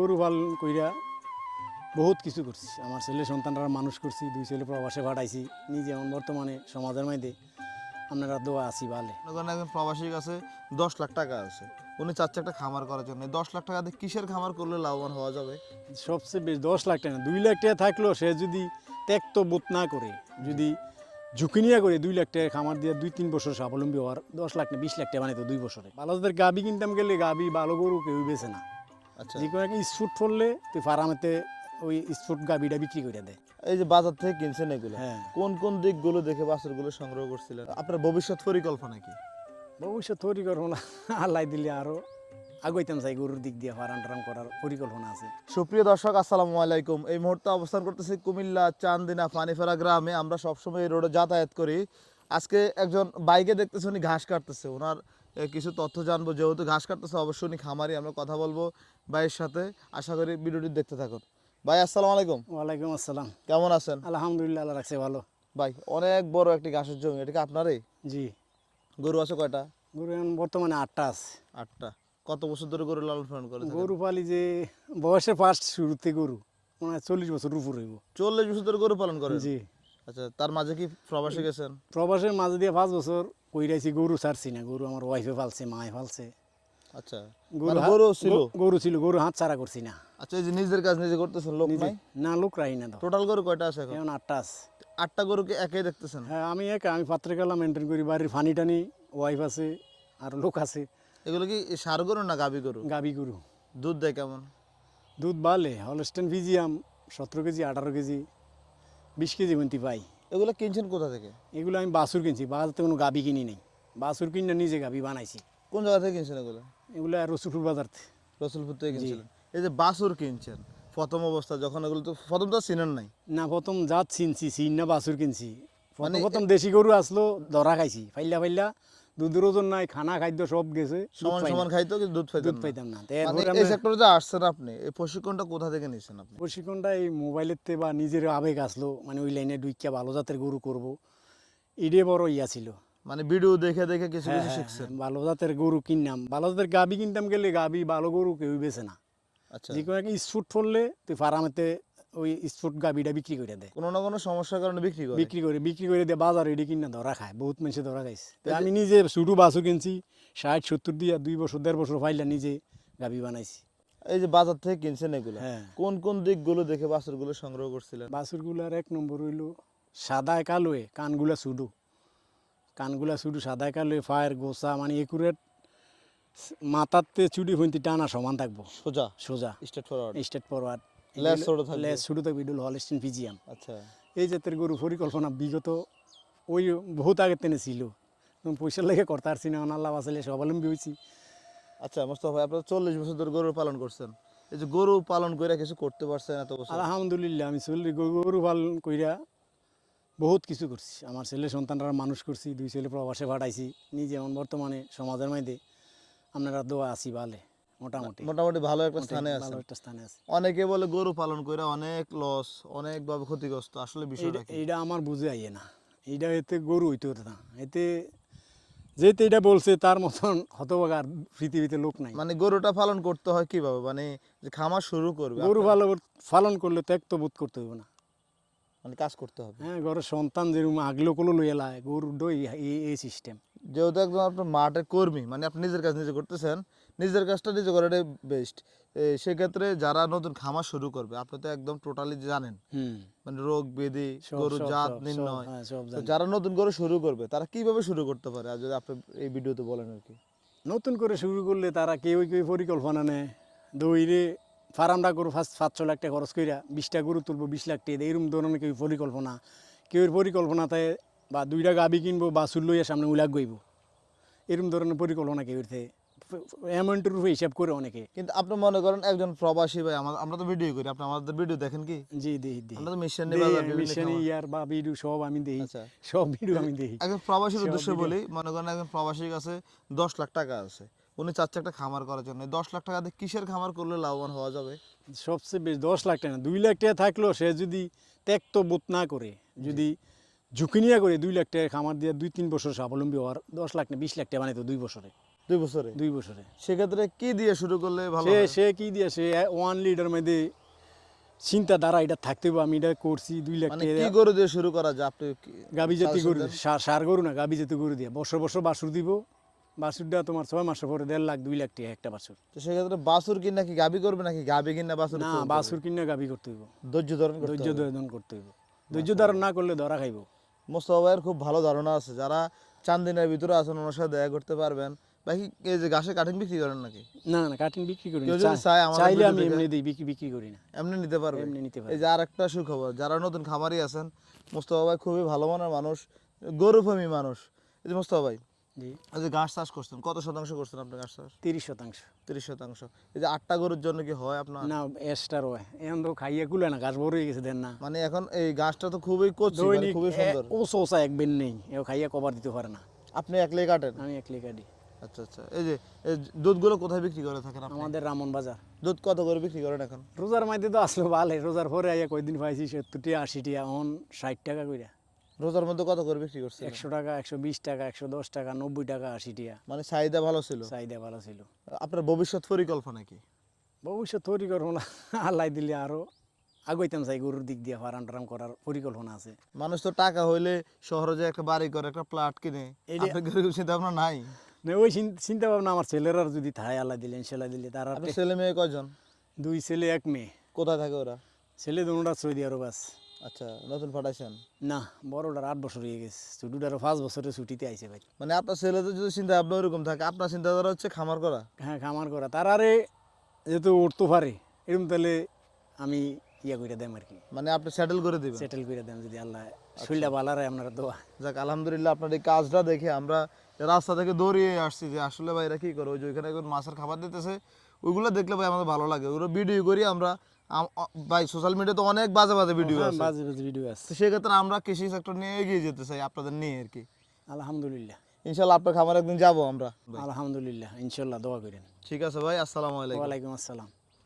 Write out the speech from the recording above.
গরু পালন কইরা বহুত কিছু করছি। আমার ছেলে সন্তানরা মানুষ করছি, 2 ছেলে প্রবাসে পাঠাইছি। নিজে এখন বর্তমানে সমাজের মধ্যে আপনারা দোয়া আছি ভালে। মনে করেন একজন প্রবাসীর কাছে 10 লাখ টাকা আছে, উনি চাচ্ছে একটা খামার করার জন্য। 10 লাখ টাকা দিয়ে কিসের খামার করলে লাভবান হওয়া যাবে? সবচেয়ে বেশি 10 লাখ টাকা না, 2 লাখ টাকা থাকলেও সে যদি ত্যাক্ত বোধ না করে, যদি ঝুঁকি নিয়ে করে 2 লাখ টাকা খামার দিয়ে 2-3 বছর স্বাবলম্বী হওয়ার, 10 লাখ না 20 লাখ টাকা বানাইতো 2 বছরে। ভালো যাদের গাবি কিনতাম গেলে গাবি ভালো গরু কেউ বেছে না। আচ্ছা, যে কোনো একটা স্ফুট পড়লে তুই ফার্মেতে ওই স্ফুট গাবিটা বিক্রি করে দেয়। এই যে বাজার থেকে কিনছেন এগুলো, হ্যাঁ, কোন কোন দিকগুলো দেখে বাছুরগুলো সংগ্রহ করছিলেন? আপনার ভবিষ্যৎ পরিকল্পনা কি? ভবিষ্যৎ তৈরি করবো না, আল্লাহ দিলে আরও আগাইতাম চাই গরুর দিক দিয়ে ফার্ম টার্ম করার পরিকল্পনা আছে। সুপ্রিয় দর্শক, আসসালামু আলাইকুম। এই মুহূর্তে অবস্থান করতেছি কুমিল্লা চান্দিনা পানিফেরা গ্রামে। আমরা সবসময় এই রোডে যাতায়াত করি। আজকে একজন বাইকে দেখতেছি, উনি ঘাস কাটতেছে। ওনার কিছু তথ্য জানবো। যেহেতু ঘাস কাটতেছে, অবশ্যই উনি খামারি। আমরা কথা বলবো ভাইয়ের সাথে। আশা করি ভিডিওটি দেখতে থাকুন। ভাই আসসালামু আলাইকুম, ওয়ালাইকুম আসসালাম। কেমন আছেন? আলহামদুলিল্লাহ, আল্লাহ রাখছে ভালো। ভাই অনেক বড় একটি ঘাসের জমি, এটা কি আপনারই? জি, গরু আছে কয়টা? গরু এখন বর্তমানে 8টা আছে। 8টা। কত বছর ধরে গরু লালন পালন করে থাকেন? গরু পালি যে বয়সে ফার্স্ট শুরুতে গরু মনে হয় 40 বছর উপর হইব। 40 বছর ধরে গরু পালন করেন? জি, আচ্ছা, তার মাঝে কি প্রবাসে গেছেন? প্রবাসের মাঝে দিয়ে 5 বছর কইরাইছি, গরু ছাড়ছি না। গরু আমার ওয়াইফে পালছে, মায়ে পালছে। আচ্ছা, গরু মানে গরু ছিল? গরু ছিল, গরু হাত ছাড়া করছি না। আচ্ছা, এই যে নিজের কাজ নিজে করতেছেন, লোক নিজে নাই? না, লোক রাহি না তো। টোটাল গরু কয়টা আছে এখন? এখন 8টা আছে। 8টা গরু কি একাই দেখতেছেন? হ্যাঁ, আমি একা, আমি পাত্রে কালা মেনটেন করি। বাড়ির ফানি টানি, ওয়াইফ আছে আর লোক আছে। এগুলো কি ষাঁড় গরু না গাভী গরু? গাবি গরু। দুধ দেয় কেমন? দুধ বাড়লে হলস্টেন ফিজিয়াম 17 কেজি, 18 কেজি, 20 কেজি পর্যন্ত পাই। এগুলো কিনছেন কোথা থেকে? এগুলো আমি বাছুর কিনছি, বাজার কোনো গাবি কিনি নেই। বাছুর কিনে নিজে গাবি বানাইছি। কোন জায়গা থেকে কিনছেন এগুলো? এগুলো রসুলপুর বাজার থেকে। রসুলপুর থেকে কিনছিলেন? এই যে বাছুর কিনছেন, প্রথম অবস্থা যখন, এগুলো তো প্রথম তো চিনেন নাই? না, প্রথম জাত চিনছি, চিন না বাছুর কিনছি। মানে প্রথম দেশি গরু আসলো, ধরা খাইছি, ফাইল্লা ফাইল্লা। দুধের ওজন নাই, খানা খাদ্য সব গেছে, দুধ সমান পাই না। সমান খাইতো কিন্তু দুধ দুধ পাইতেন না? পাইতাম না। তো মানে এরপরে এই আমরা সেক্টরে যে আসছেন আপনি, এই প্রশিক্ষণটা কোথা থেকে নিয়েছেন আপনি? প্রশিক্ষণটা এই মোবাইলের তে বা নিজের আবেগ আসলো, মানে ওই লাইনে ডুইকা ভালো জাতের গরু করব, এটাই বড় ইয়া ছিল। মানে ভিডিও দেখে দেখে কিছু হ্যাঁ, কিছু হ্যাঁ, শিখছেন? হ্যাঁ, ভালো জাতের গরু কিনলাম। ভালো জাতের গাবি কিনতাম গেলে গাবি ভালো গরু কেউ বেছে না। আচ্ছা, যে কোনো একটা স্ফুট পড়লে তুই ফার্মেতে ওই স্ফুট গাবিটা বিক্রি করে দেয়। কোনো না কোনো সমস্যার কারণে বিক্রি করে? বিক্রি করে দিয়ে বাজার এটি কিনা ধরা খায়, বহুত মানুষে ধরা খাইছে। তো আমি নিজে শুধু বাছু কিনছি 60-70 দিয়া 2 বছর 1.5 বছর ফাইলা নিজে গাবি বানাইছি। এই যে বাজার থেকে কিনছেন এগুলো, হ্যাঁ, কোন কোন দিকগুলো দেখে বাছুরগুলো সংগ্রহ করছিলেন? বাছুরগুলার 1 নম্বর হইল সাদায় কালোয়ে, কানগুলা শুধু, কানগুলা শুধু সাদায় কালোয়ে, ফায়ের গোসা মানে একুরেট, মাথাতে চুড়ি হইতে টানা সমান থাকবো, সোজা সোজা স্ট্রেট ফরওয়ার্ড, স্টেট ফরওয়ার্ড। লেজ ছোট থাকবে? লেজ শুরু থাকবে, এডুল হলস্টিন ফিজিয়াম। আচ্ছা, এই জাতের গরু পরিকল্পনা বিগত ওই বহুত আগে তেনে ছিল, পয়সার লেগে করতে পারছি না। আল্লাহ বাঁচাইলে স্বাবলম্বী হয়েছি। আচ্ছা মোস্তফা ভাই, আপনারা 40 বছর ধরে গরু পালন করছেন। এই যে গরু পালন করে কিছু করতে পারছেন এত বছর? আলহামদুলিল্লাহ, আমি গরু পালন কইরা বহুত কিছু করছি। আমার ছেলে সন্তানরা মানুষ করছি, 2 ছেলে প্রবাসে পাঠাইছি। নিজে এখন বর্তমানে সমাজের মধ্যে আপনারা দোয়া আছি ভালে, মোটামুটি মোটামুটি ভালো একটা স্থানে ভালো আছেন। একটা স্থানে আছে। অনেকে বলে গরু পালন করে অনেক লস, অনেকভাবে ক্ষতিগ্রস্ত, আসলে বিষয়টা কি? এইটা আমার বুঝে আইয়ে না। এইটা এতে গরু হইতে হতো না। এতে যেতে এটা বলছে তার মতন হতভাগার পৃথিবীতে লোক নাই। মানে গরুটা পালন করতে হয় কিভাবে? মানে যে খামার শুরু করবে গরু আপনার, ভালো পালন করলে ত্যাগ বোধ করতে হবে না। মানে কাজ করতে হবে। হ্যাঁ, ঘরের সন্তান যেরকম আগলো কোনো লইয়া লাই গরু দই, এই সিস্টেম। যেহেতু একজন আপনার মাঠের কর্মী, মানে আপনি নিজের কাজ নিজে করতেছেন, নিজের কাজটা নিজে করাটাই বেস্ট। সেক্ষেত্রে যারা নতুন খামার শুরু করবে, আপনি তো একদম টোটালি জানেন, হুম, মানে রোগ ব্যাধি, সব গরুর সব জাত সব সব নির্ণয়। হ্যাঁ, সব তো জানি। যারা নতুন করে শুরু করবে তারা কিভাবে শুরু করতে পারে, আর যদি আপনি এই ভিডিওতে বলেন আর কি? নতুন করে শুরু করলে তারা কেউ কেউ পরিকল্পনা নেয়, দইরে ফার্মটা গরু 500 লাখ টাকা খরচ কইরা 20টা গরু তুলবো 20 লাখ টাকা, এরকম ধরনের কেউ পরিকল্পনা। কেউ পরিকল্পনাতে বা 2টা গাবি কিনবো, বাছুর লইয়া সামনে উলাক গইব, এরকম ধরনের পরিকল্পনা কেউ অ্যামাউন্টের উপরে হিসাব করে অনেকে। কিন্তু আপনি মনে করেন একজন প্রবাসী ভাই, আমরা তো ভিডিও করি, আপনি আমাদের ভিডিও দেখেন কি? জি, দেখি দেখি আমরা তো মিশন নিয়ে বাজার বিভিন্ন মিশনে খামার। ইয়ার বা ভিডিও সব আমি দেখি, আচ্ছা, সব ভিডিও আমি দেখি। একজন প্রবাসীর সব উদ্দেশ্যে video- বলি, মনে করেন একজন প্রবাসীর কাছে 10 লাখ টাকা আছে, উনি চাচ্ছে একটা খামার করার জন্য। 10 লাখ টাকা দিয়ে কিসের খামার করলে লাভবান হওয়া যাবে? সবচেয়ে বেশি 10 লাখ টাকা না, 2 লাখ টাকা থাকলেও সে যদি ত্যাক্ত বোধ না করে, যদি ঝুঁকি নিয়ে করে 2 লাখ টাকা খামার দিয়ে 2-3 বছর স্বাবলম্বী হওয়ার, 10 লাখ না 20 লাখ টাকা বানাইতো 2 বছরে। 2 বছরে? 2 বছরে। সেক্ষেত্রে কি দিয়ে শুরু করলে ভালো সে হয়? সে কি দিয়ে সে 1 লিটার মধ্যে চিন্তাধারা এটা থাকতে হবে, আমি এটা করছি 2 লাখ মানে কি টাকা গরু দিয়ে শুরু করা যায় আপনি গাবি জাতি suggestion গরু দেন? সার গরু না, গাবি জাতি গরু দিয়ে বছর বছর বাছুর দিব। বাছুরটা তোমার 6 মাসের পরে 1.5 লাখ 2 লাখ টাকা একটা বাছুর। তো সেক্ষেত্রে বাছুর কিনা কি গাবি করবে নাকি গাবি কিনা বাছুর না, করতে হবে? বাছুর কিনে গাবি করতে হইব, ধৈর্য ধারণ করতে ধৈর্য হবে। ধারণ করতে হইব। ধৈর্য ধারণ না করলে ধরা খাইব। মোস্তফা ভাইয়ের খুব ভালো ধারণা আছে, যারা চান্দিনার ভিতরে আছেন ওনার সাথে দেখা করতে পারবেন। বাকি এই যে ঘাসে কাটিং বিক্রি করেন নাকি? না না, কাটিং বিক্রি করি না। কেউ যদি চায় আমাদের চাইলে ভিডিও আমি দেখে- এমনি দিই, বিক্রি করি না, এমনি নিতে পারবে? এমনি নিতে পারি। এই যে আর একটা সুখবর, যারা নতুন খামারি আছেন, মোস্তফা ভাই খুবই ভালো মানের মানুষ, গরুপ্রেমী মানুষ। এই যে মোস্তফা ভাই, জি, এই যে ঘাস চাষ করছেন, কত শতাংশ করছেন আপনি ঘাস চাষ? 30%। 30%। এই যে 8টা গরুর জন্য কি হয় আপনার? না, এক্সট্রা রয় এখন তো খাইয়ে কুলে না, ঘাস বড় হয়ে গেছে দেন না। মানে এখন এই ঘাসটা তো খুবই কচি, মানে দৈনিক খুবই সুন্দর। ও সোসা এক বেন নেই, এও খাইয়ে কভার দিতে পারে না। আপনি একলাই কাটেন? আমি একলি কাটি। আচ্ছা আচ্ছা। এই যে এই দুধগুলো কোথায় বিক্রি করে থাকেন আপনি? আমাদের রামন বাজার। দুধ কত করে বিক্রি করেন এখন? রোজার মধ্যে তো আসলো ভালো, রোজার পরে আইয়া কয়দিন পাইছি 70 টাকা 80 টাকা, এখন 60 টাকা কইরা। রোজার মধ্যে কত করে বিক্রি করছেন? 100 টাকা, 120 টাকা, 110 টাকা, 90 টাকা, 80 টাকা। মানে চাহিদা ভালো ছিল। চাহিদা ভালো ছিল। আপনার ভবিষ্যৎ পরিকল্পনা কি? ভবিষ্যৎ তৈরি করবো না, আল্লাহ দিলে আরো আগাইতাম চাই, গরুর দিক দিয়ে ফার্ম টারাম করার পরিকল্পনা আছে। মানুষ তো টাকা হইলে শহরে যে একটা বাড়ি করে একটা প্লট কিনে, এইটা- আপনার এরকম চিন্তা ভাবনা নাই? না, ওই চিন্তা ভাবনা আমার ছেলেরা যদি থাকে, আল্লাহ দিলে ইনশাল্লাহ দিলে তারা আপনার ছেলে মেয়ে কয়জন? 2 ছেলে 1 মেয়ে। কোথায় থাকে ওরা? ছেলে দুটা সৌদি আরব আছে। আচ্ছা, নতুন পাঠাইছেন? না, বড়টার 8 বছর হয়ে গেছে, ছোটটারও 5 বছরের ছুটিতে আইছে ভাই। মানে আপনার ছেলেদের যদি চিন্তা ভাবনা ওরকম থাকে, আপনার চিন্তাধারা হচ্ছে খামার করা? হ্যাঁ, খামার করা তার আরে যেহেতু উঠতে পারে এরকম, তাহলে আমি ইয়া করে দেম আর কি, মানে আপনি সেটেল করে দিবেন? সেটেল করে দেম যদি আল্লাহ শরীরটা ভালো রায়, আপনারা দোয়া। যাক, আলহামদুলিল্লাহ, আপনার এই কাজটা দেখে আমরা রাস্তা থেকে দৌড়িয়ে আসছি যে আসলে ভাই এরা কি করে, ওই যে ওইখানে এখন মাছের খাবার দিতেছে, ওইগুলো দেখলে ভাই আমাদের ভালো লাগে, ওগুলো ভিডিও করি আমরা। ভাই সোশ্যাল মিডিয়াতে অনেক বাজে বাজে ভিডিও হ্যাঁ, আছে, বাজে বাজে ভিডিও আছে। তো সেক্ষেত্রে আমরা কৃষি সেক্টর নিয়ে এগিয়ে যেতে চাই আপনাদের নিয়ে আর কি। আলহামদুলিল্লাহ, ইনশাল্লাহ আপনার খামার একদিন যাবো আমরা। আলহামদুলিল্লাহ, ইনশাল্লাহ দোয়া করেন। ঠিক আছে ভাই, আসসালামু আলাইকুম। ওয়ালাইকুম আসসালাম।